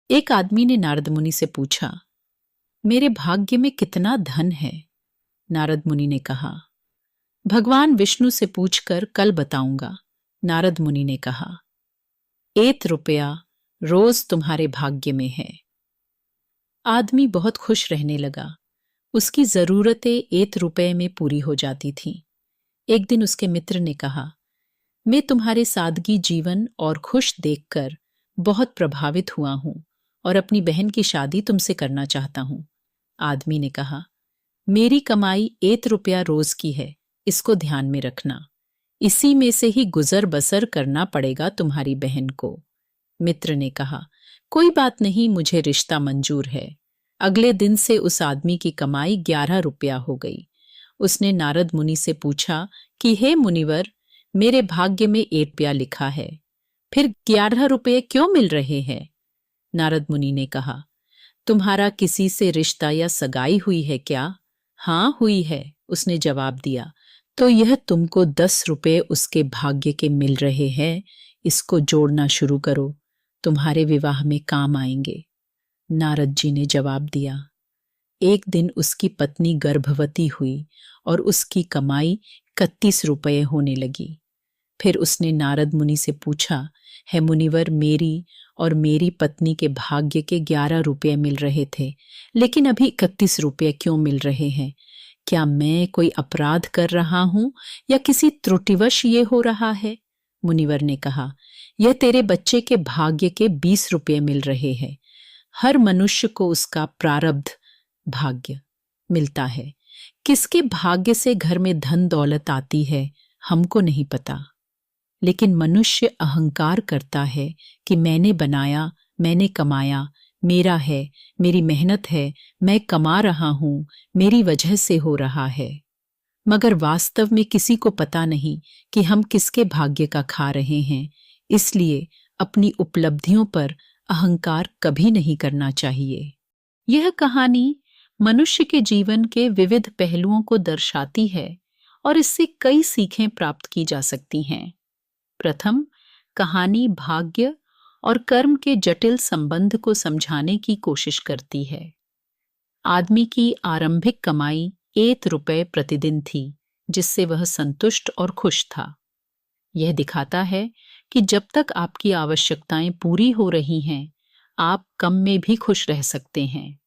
एक आदमी ने नारद मुनि से पूछा, मेरे भाग्य में कितना धन है? नारद मुनि ने कहा, भगवान विष्णु से पूछकर कल बताऊंगा। नारद मुनि ने कहा, 1 रुपया रोज तुम्हारे भाग्य में है। आदमी बहुत खुश रहने लगा। उसकी जरूरतें 1 रुपये में पूरी हो जाती थीं। एक दिन उसके मित्र ने कहा, मैं तुम्हारे सादगी जीवन और खुश देखकर बहुत प्रभावित हुआ हूं और अपनी बहन की शादी तुमसे करना चाहता हूं। आदमी ने कहा, मेरी कमाई 1 रुपया रोज की है, इसको ध्यान में रखना। इसी में से ही गुजर बसर करना पड़ेगा तुम्हारी बहन को। मित्र ने कहा, कोई बात नहीं, मुझे रिश्ता मंजूर है। अगले दिन से उस आदमी की कमाई 11 रुपया हो गई। उसने नारद मुनि से पूछा कि हे मुनिवर, मेरे भाग्य में 1 रुपया लिखा है, फिर 11 रुपये क्यों मिल रहे हैं? नारद मुनि ने कहा, तुम्हारा किसी से रिश्ता या सगाई हुई है क्या? हाँ हुई है, उसने जवाब दिया। तो यह तुमको 10 रुपये उसके भाग्य के मिल रहे हैं, इसको जोड़ना शुरू करो, तुम्हारे विवाह में काम आएंगे। नारद जी ने जवाब दिया। एक दिन उसकी पत्नी गर्भवती हुई और उसकी कमाई 31 रुपये होने लगी। फिर उसने नारद मुनि से पूछा, है मुनिवर, मेरी और मेरी पत्नी के भाग्य के 11 रुपये मिल रहे थे, लेकिन अभी 31 रुपये क्यों मिल रहे हैं? क्या मैं कोई अपराध कर रहा हूं या किसी त्रुटिवश ये हो रहा है? मुनिवर ने कहा, यह तेरे बच्चे के भाग्य के 20 रुपये मिल रहे हैं। हर मनुष्य को उसका प्रारब्ध भाग्य मिलता है। किसके भाग्य से घर में धन दौलत आती है हमको नहीं पता, लेकिन मनुष्य अहंकार करता है कि मैंने बनाया, मैंने कमाया, मेरा है, मेरी मेहनत है, मैं कमा रहा हूं, मेरी वजह से हो रहा है। मगर वास्तव में किसी को पता नहीं कि हम किसके भाग्य का खा रहे हैं। इसलिए अपनी उपलब्धियों पर अहंकार कभी नहीं करना चाहिए। यह कहानी मनुष्य के जीवन के विविध पहलुओं को दर्शाती है और इससे कई सीखें प्राप्त की जा सकती हैं। प्रथम, कहानी भाग्य और कर्म के जटिल संबंध को समझाने की कोशिश करती है। आदमी की आरंभिक कमाई 1 रुपये प्रतिदिन थी, जिससे वह संतुष्ट और खुश था। यह दिखाता है कि जब तक आपकी आवश्यकताएं पूरी हो रही हैं, आप कम में भी खुश रह सकते हैं।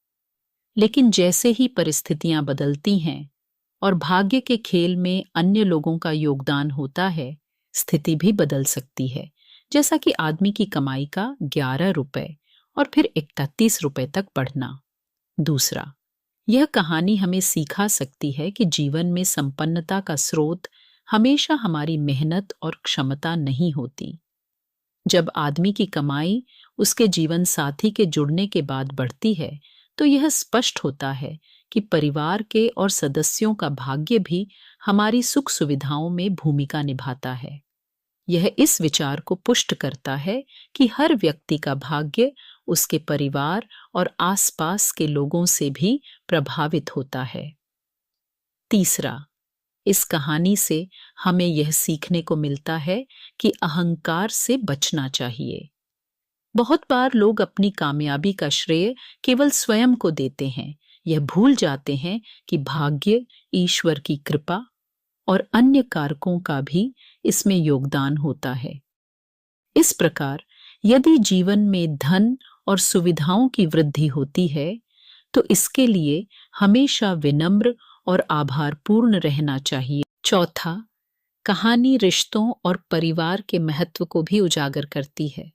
लेकिन जैसे ही परिस्थितियां बदलती हैं और भाग्य के खेल में अन्य लोगों का योगदान होता है, स्थिति भी बदल सकती है, जैसा कि आदमी की कमाई का 11 रुपये और फिर 31 रुपये तक बढ़ना। दूसरा, यह कहानी हमें सिखा सकती है कि जीवन में संपन्नता का स्रोत हमेशा हमारी मेहनत और क्षमता नहीं होती। जब आदमी की कमाई उसके जीवन साथी के जुड़ने के बाद बढ़ती है, तो यह स्पष्ट होता है कि परिवार के और सदस्यों का भाग्य भी हमारी सुख सुविधाओं में भूमिका निभाता है। यह इस विचार को पुष्ट करता है कि हर व्यक्ति का भाग्य उसके परिवार और आसपास के लोगों से भी प्रभावित होता है। तीसरा, इस कहानी से हमें यह सीखने को मिलता है कि अहंकार से बचना चाहिए। बहुत बार लोग अपनी कामयाबी का श्रेय केवल स्वयं को देते हैं। यह भूल जाते हैं कि भाग्य, ईश्वर की कृपा और अन्य कारकों का भी इसमें योगदान होता है। इस प्रकार यदि जीवन में धन और सुविधाओं की वृद्धि होती है, तो इसके लिए हमेशा विनम्र और आभारपूर्ण रहना चाहिए। चौथा, कहानी रिश्तों और परिवार के महत्व को भी उजागर करती है।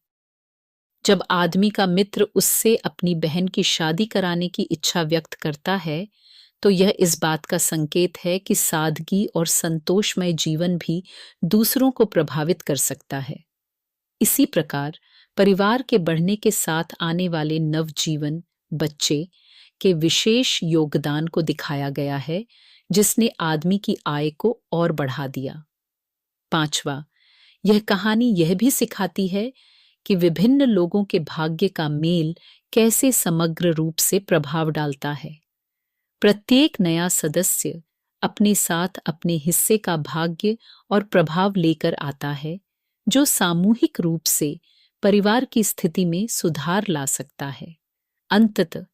जब आदमी का मित्र उससे अपनी बहन की शादी कराने की इच्छा व्यक्त करता है, तो यह इस बात का संकेत है कि सादगी और संतोषमय जीवन भी दूसरों को प्रभावित कर सकता है। इसी प्रकार परिवार के बढ़ने के साथ आने वाले नवजीवन बच्चे के विशेष योगदान को दिखाया गया है, जिसने आदमी की आय को और बढ़ा दिया। पांचवा, यह कहानी यह भी सिखाती है कि विभिन्न लोगों के भाग्य का मेल कैसे समग्र रूप से प्रभाव डालता है। प्रत्येक नया सदस्य अपने साथ अपने हिस्से का भाग्य और प्रभाव लेकर आता है, जो सामूहिक रूप से परिवार की स्थिति में सुधार ला सकता है। अंततः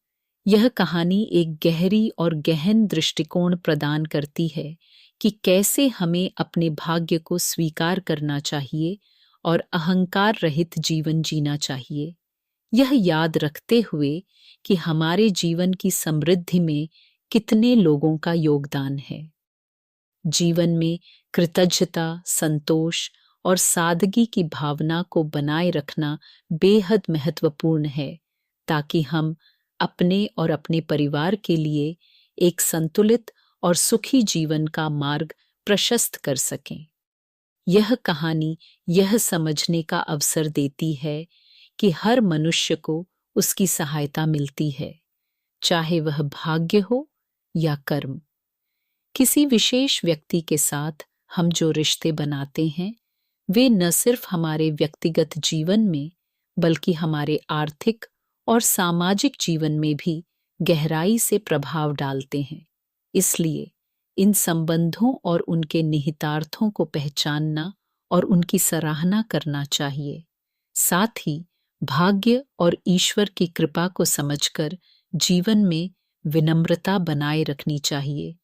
यह कहानी एक गहरी और गहन दृष्टिकोण प्रदान करती है कि कैसे हमें अपने भाग्य को स्वीकार करना चाहिए और अहंकार रहित जीवन जीना चाहिए, यह याद रखते हुए कि हमारे जीवन की समृद्धि में कितने लोगों का योगदान है। जीवन में कृतज्ञता, संतोष और सादगी की भावना को बनाए रखना बेहद महत्वपूर्ण है, ताकि हम अपने और अपने परिवार के लिए एक संतुलित और सुखी जीवन का मार्ग प्रशस्त कर सकें। यह कहानी यह समझने का अवसर देती है कि हर मनुष्य को उसकी सहायता मिलती है, चाहे वह भाग्य हो या कर्म। किसी विशेष व्यक्ति के साथ हम जो रिश्ते बनाते हैं, वे न सिर्फ हमारे व्यक्तिगत जीवन में, बल्कि हमारे आर्थिक और सामाजिक जीवन में भी गहराई से प्रभाव डालते हैं। इसलिए इन संबंधों और उनके निहितार्थों को पहचानना और उनकी सराहना करना चाहिए। साथ ही भाग्य और ईश्वर की कृपा को समझकर जीवन में विनम्रता बनाए रखनी चाहिए